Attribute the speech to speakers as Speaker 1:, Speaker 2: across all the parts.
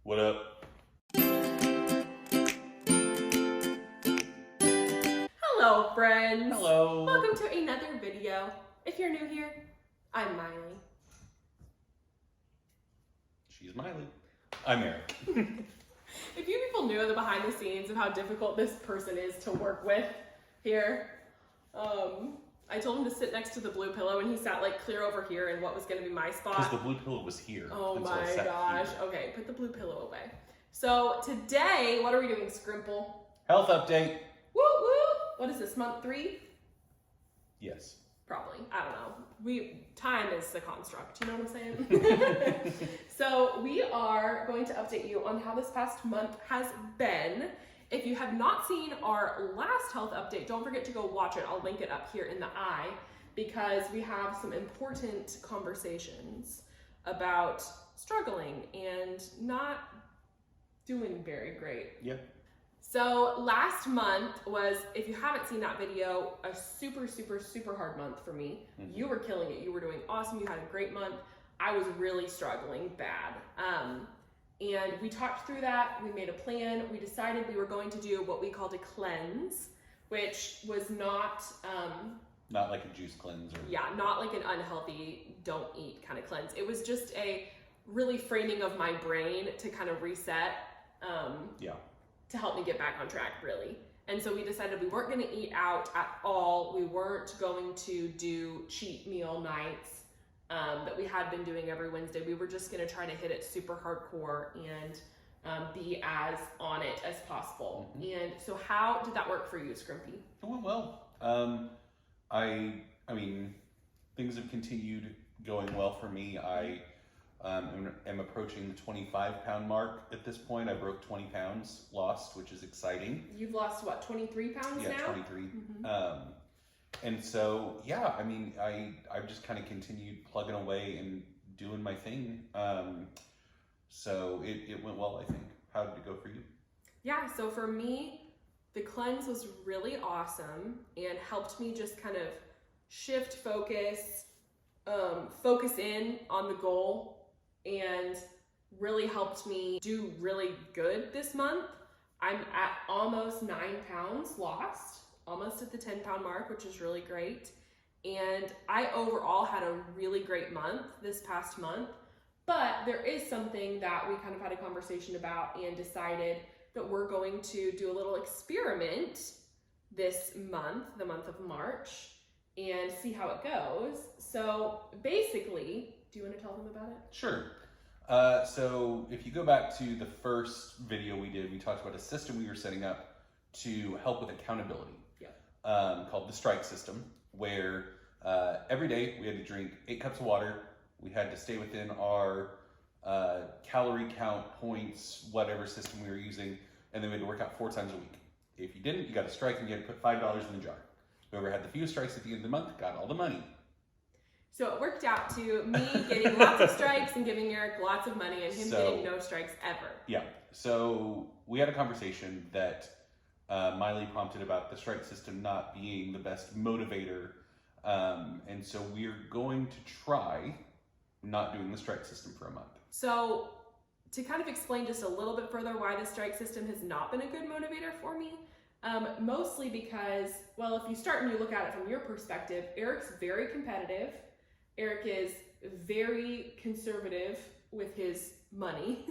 Speaker 1: What up?
Speaker 2: Hello, friends.
Speaker 1: Hello.
Speaker 2: Welcome to another video. If you're new here, I'm Miley.
Speaker 1: She's Miley. I'm Eric.
Speaker 2: If you people knew the behind the scenes of how difficult this person is to work with here, I told him to sit next to the blue pillow and he sat like clear over here in what was going to be my spot.
Speaker 1: Because the blue pillow was here.
Speaker 2: Oh
Speaker 1: and so I
Speaker 2: my
Speaker 1: sat
Speaker 2: gosh.
Speaker 1: here.
Speaker 2: Okay, put the blue pillow away. So today, what are we doing, Scrimple?
Speaker 1: Health update.
Speaker 2: Woo woo! What is this, month 3?
Speaker 1: Yes.
Speaker 2: Probably. I don't know. Time is the construct, you know what I'm saying? So we are going to update you on how this past month has been. If you have not seen our last health update, don't forget to go watch it. I'll link it up here in the eye because we have some important conversations about struggling and not doing very great.
Speaker 1: Yeah.
Speaker 2: So last month was, if you haven't seen that video, a super, super, super hard month for me.
Speaker 1: Mm-hmm.
Speaker 2: You were killing it. You were doing awesome. You had a great month. I was really struggling bad. And we talked through that. We made a plan. We decided we were going to do what we called a cleanse, which was not...
Speaker 1: not like a juice cleanse or...
Speaker 2: Yeah, not like an unhealthy, don't eat kind of cleanse. It was just a really framing of my brain to kind of reset.
Speaker 1: Yeah.
Speaker 2: To help me get back on track, really. And so we decided we weren't going to eat out at all. We weren't going to do cheat meal nights that we had been doing every Wednesday. We were just going to try to hit it super hardcore and be as on it as possible. Mm-hmm. And so how did that work for you, Scrimpy?
Speaker 1: It went well. I mean, things have continued going well for me. I am approaching the 25-pound mark at this point. I broke 20 pounds lost, which is exciting.
Speaker 2: You've lost, what, 23 pounds now?
Speaker 1: Yeah, 23. Mm-hmm. And so, yeah, I mean, I've just kind of continued plugging away and doing my thing. So it went well, I think. How did it go for you?
Speaker 2: Yeah, so for me, the cleanse was really awesome and helped me just kind of shift focus, focus in on the goal, and really helped me do really good this month. I'm at almost 9 pounds lost, almost at the 10-pound mark, which is really great. And I overall had a really great month this past month, but there is something that we kind of had a conversation about and decided that we're going to do a little experiment this month, the month of March, and see how it goes. So basically, do you want to tell them about it?
Speaker 1: Sure. So if you go back to the first video we did, we talked about a system we were setting up to help with accountability. Yeah. Called the strike system, where every day we had to drink 8 cups of water. We had to stay within our calorie count points, whatever system we were using, and then we had to work out 4 times a week. If you didn't, you got a strike and you had to put $5 in the jar. Whoever had the fewest strikes at the end of the month got all the money.
Speaker 2: So it worked out to me getting lots of strikes and giving Eric lots of money and him getting no strikes ever.
Speaker 1: Yeah. So we had a conversation that Miley prompted about the strike system not being the best motivator. And so we're going to try not doing the strike system for a month.
Speaker 2: So to kind of explain just a little bit further why the strike system has not been a good motivator for me, mostly because, well, if you start and you look at it from your perspective, Eric's very competitive. Eric is very conservative with his money.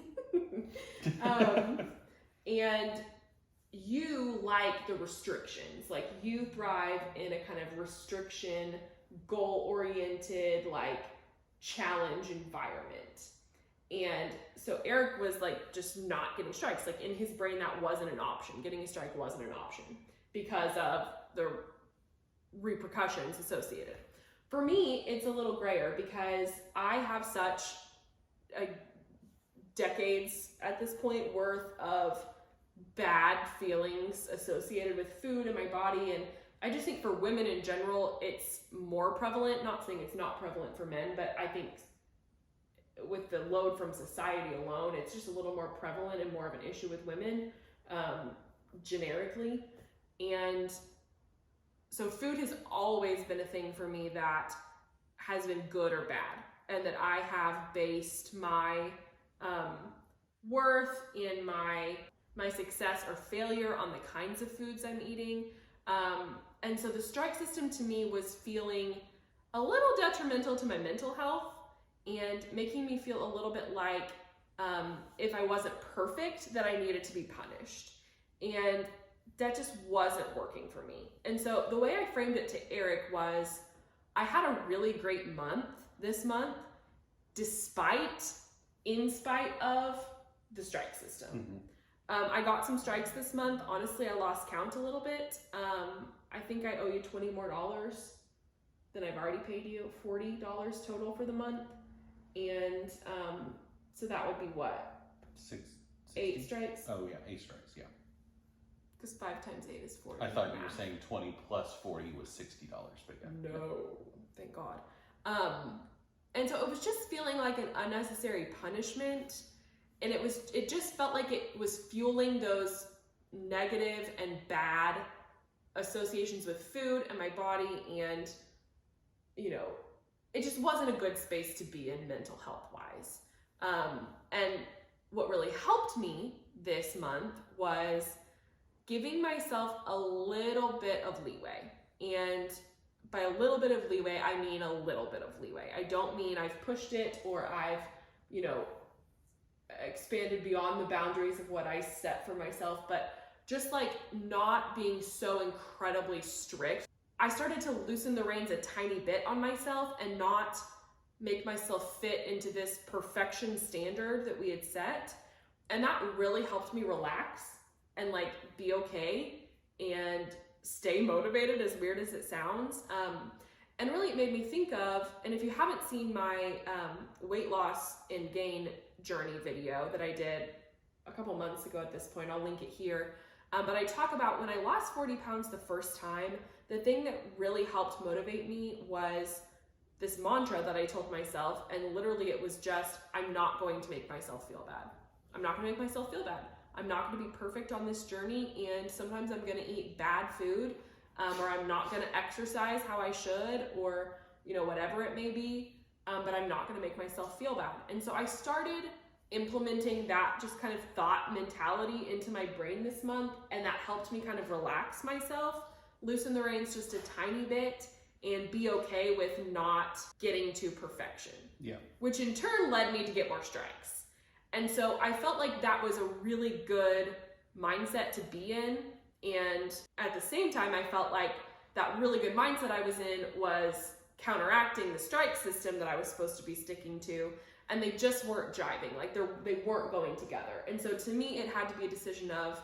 Speaker 2: And you like the restrictions. Like, you thrive in a kind of restriction, goal-oriented, like, challenge environment. And so Eric was like just not getting strikes. Like, in his brain, that wasn't an option. Getting a strike wasn't an option because of the repercussions associated. For me, it's a little grayer because I have such a decades at this point worth of bad feelings associated with food in my body. And I just think for women in general, it's more prevalent. Not saying it's not prevalent for men, but I think with the load from society alone, it's just a little more prevalent and more of an issue with women generically. And so food has always been a thing for me that has been good or bad, and that I have based my worth and my success or failure on the kinds of foods I'm eating. And so the strike system to me was feeling a little detrimental to my mental health and making me feel a little bit like if I wasn't perfect, that I needed to be punished. And that just wasn't working for me. And so the way I framed it to Eric was, I had a really great month this month, in spite of the strike system. I got some strikes this month. Honestly, I lost count a little bit. I think I owe you $20 more than I've already paid you, $40 total for the month. And so that would be what? 8 strikes?
Speaker 1: Oh yeah, 8 strikes, yeah.
Speaker 2: Because 5 times 8 is 40.
Speaker 1: I thought you were saying 20 plus 40 was $60, but yeah.
Speaker 2: No, thank God. And so it was just feeling like an unnecessary punishment. And it just felt like it was fueling those negative and bad associations with food and my body. And, it just wasn't a good space to be in mental health wise. And what really helped me this month was giving myself a little bit of leeway. And by a little bit of leeway, I mean a little bit of leeway. I don't mean I've pushed it or I've, expanded beyond the boundaries of what I set for myself, but just like not being so incredibly strict. I started to loosen the reins a tiny bit on myself and not make myself fit into this perfection standard that we had set. And that really helped me relax and be okay and stay motivated, as weird as it sounds. And really it made me think of, and if you haven't seen my weight loss and gain journey video that I did a couple months ago at this point, I'll link it here. But I talk about when I lost 40 pounds the first time, the thing that really helped motivate me was this mantra that I told myself. And literally it was just, I'm not going to make myself feel bad. I'm not gonna make myself feel bad. I'm not gonna be perfect on this journey. And sometimes I'm gonna eat bad food, or I'm not gonna exercise how I should, or whatever it may be. But I'm not gonna make myself feel bad. And so I started implementing that just kind of thought mentality into my brain this month, and that helped me kind of relax myself, loosen the reins just a tiny bit, and be okay with not getting to perfection.
Speaker 1: Yeah.
Speaker 2: Which in turn led me to get more strikes. And so I felt like that was a really good mindset to be in. And at the same time, I felt like that really good mindset I was in was counteracting the strike system that I was supposed to be sticking to, and they just weren't jiving. They weren't going together. And so to me, it had to be a decision of,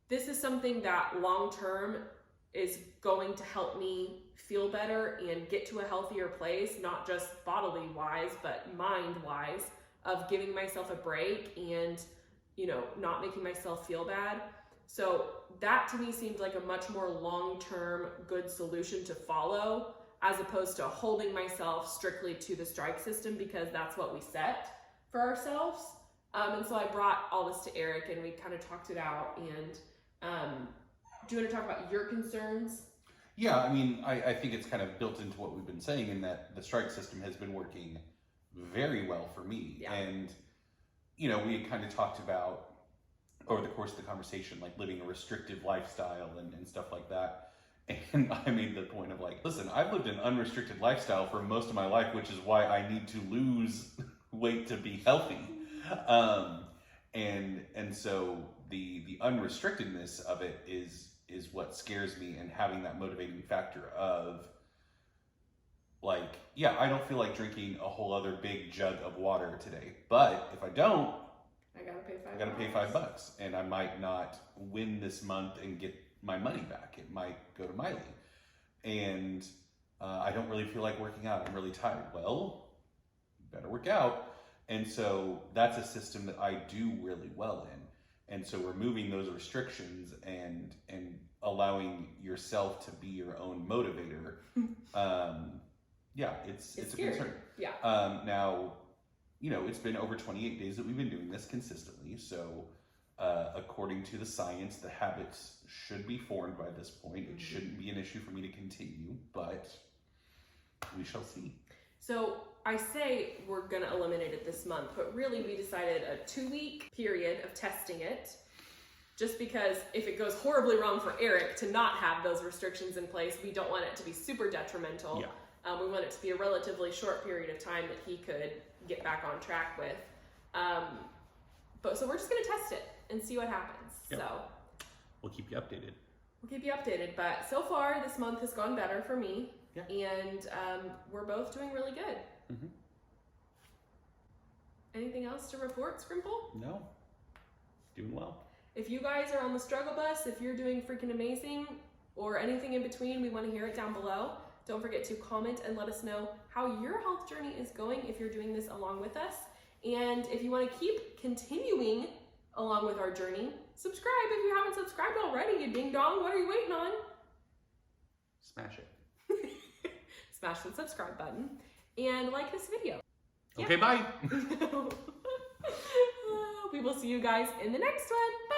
Speaker 2: this is something that long-term is going to help me feel better and get to a healthier place, not just bodily wise, but mind wise, of giving myself a break and, not making myself feel bad. So that to me seemed like a much more long-term good solution to follow, as opposed to holding myself strictly to the strike system because that's what we set for ourselves. And so I brought all this to Eric and we kind of talked it out. And do you want to talk about your concerns?
Speaker 1: Yeah, I think it's kind of built into what we've been saying, in that the strike system has been working very well for me.
Speaker 2: Yeah.
Speaker 1: And, we had kind of talked about over the course of the conversation, living a restrictive lifestyle and stuff like that. And I made the point of listen, I've lived an unrestricted lifestyle for most of my life, which is why I need to lose weight to be healthy. And so the unrestrictedness of it is what scares me, and having that motivating factor of I don't feel like drinking a whole other big jug of water today, but if I don't,
Speaker 2: I gotta pay
Speaker 1: $5, and I might not win this month and get my money back. It might go to Miley, and I don't really feel like working out. I'm really tired. Well, you better work out. And so that's a system that I do really well in. And so removing those restrictions and allowing yourself to be your own motivator, it's a concern.
Speaker 2: Yeah.
Speaker 1: Now, it's been over 28 days that we've been doing this consistently. So according to the science, the habits should be formed by this point. It shouldn't be an issue for me to continue, but we shall see.
Speaker 2: So I say we're gonna eliminate it this month, but really we decided a 2-week period of testing it, just because if it goes horribly wrong for Eric to not have those restrictions in place, we don't want it to be super detrimental.
Speaker 1: Yeah.
Speaker 2: We want it to be a relatively short period of time that he could get back on track with. So we're just gonna test it and see what happens.
Speaker 1: Yep.
Speaker 2: So
Speaker 1: we'll keep you updated.
Speaker 2: We'll keep you updated, but so far this month has gone better for me.
Speaker 1: Yeah.
Speaker 2: And we're both doing really good.
Speaker 1: Mm-hmm.
Speaker 2: Anything else to report, Scrimple?
Speaker 1: No. Doing well.
Speaker 2: If you guys are on the struggle bus, if you're doing freaking amazing, or anything in between, we want to hear it down below. Don't forget to comment and let us know how your health journey is going if you're doing this along with us. And if you want to keep continuing along with our journey, subscribe if you haven't subscribed already, you ding dong. What are you waiting on?
Speaker 1: Smash it.
Speaker 2: Smash the subscribe button and like this video.
Speaker 1: Okay, bye.
Speaker 2: We will see you guys in the next one. Bye.